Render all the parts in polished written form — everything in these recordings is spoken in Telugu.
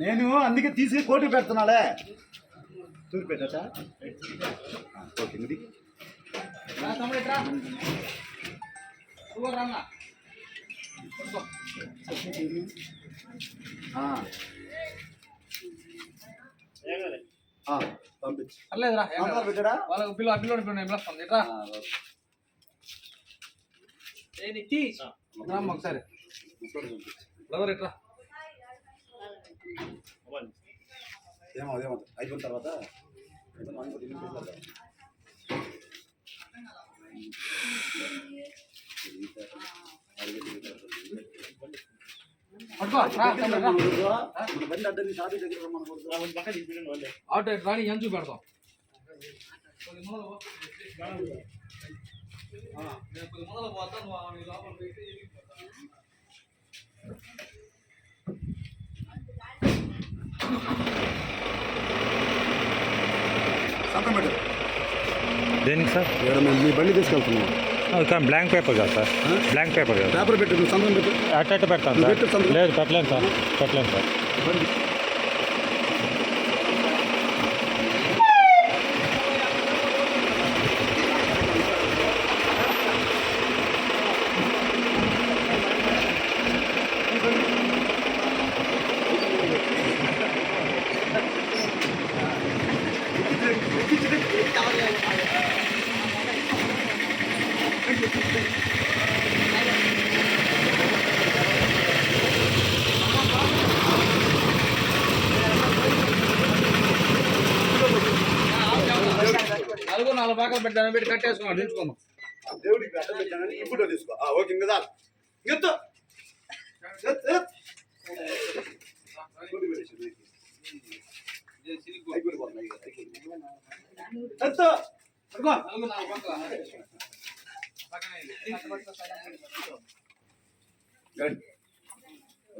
నేను అందుకే తీసి కోటి పెడుతున్నాలే. తూరి పెట్టా. ఓకే ఇది పంపించు. పెట్టాడా వాళ్ళకి పిల్లలు ఇట్లా ఒకసారి ఎట్లా ఏమో అయిపోయిన తర్వాత ఆటో రాని ఏం చూపెడతాం మొదలు పోతాను దేనికి సార్? మీ బండి తీసుకెళ్తున్నాం. బ్లాంక్ పేపర్ కాదు సార్, బ్లాంక్ పేపర్ కాదు. పేపర్ పెట్టు, సంతకం పెట్టు. అట్ట పెడతాను సార్. లేదు పెట్టలేను సార్, పెట్టలేను సార్. నలుగురు 4 భాగాలు పెట్టాను, పెట్టి కట్టేసుకున్నాను, దించుకుందాం. దేవుడికి అడ్డం పెట్టానని ఇప్పుడు తీసుకో. ఓకే ఇంకా ఇంకెత్తు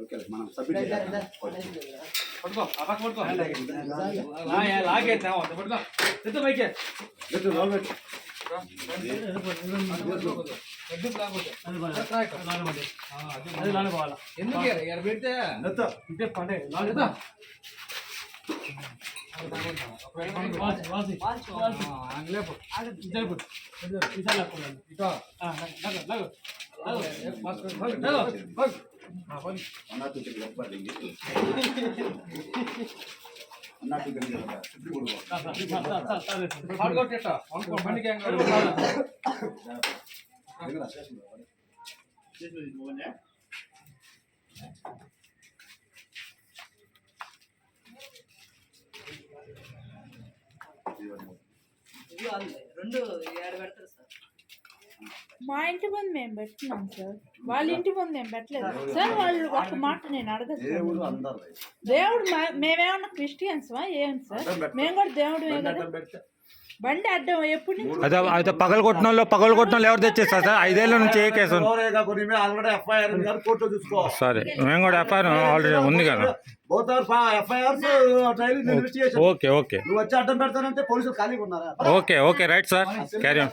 ఓకే మనం సబ్మిట్ పట్టుకో లాగే పట్టుకో ఎత్తు పైకే ఎందుకే పెడితే మా ఇంటి ముందు మేము పెట్టున్నాం సార్, వాళ్ళ ఇంటి ముందు మేము పెట్టలేదు సార్. వాళ్ళు ఒక మాట నేను అడగదు. దేవుడు మేమేమన్నా క్రిస్టియన్స్ ఏం సార్? మేము కూడా దేవుడు. బండి అడ్డం ఎప్పుడు అయితే పగలు కొట్టిన వాళ్ళు ఎవరు తెచ్చేస్తారు సార్? 5 ఏళ్ళ నుంచి ఏ కేసు? సరే, మేము కూడా ఎఫ్ఐఆర్ ఆల్రెడీ ఉంది కదా. Okay okay okay okay right sir, carry on.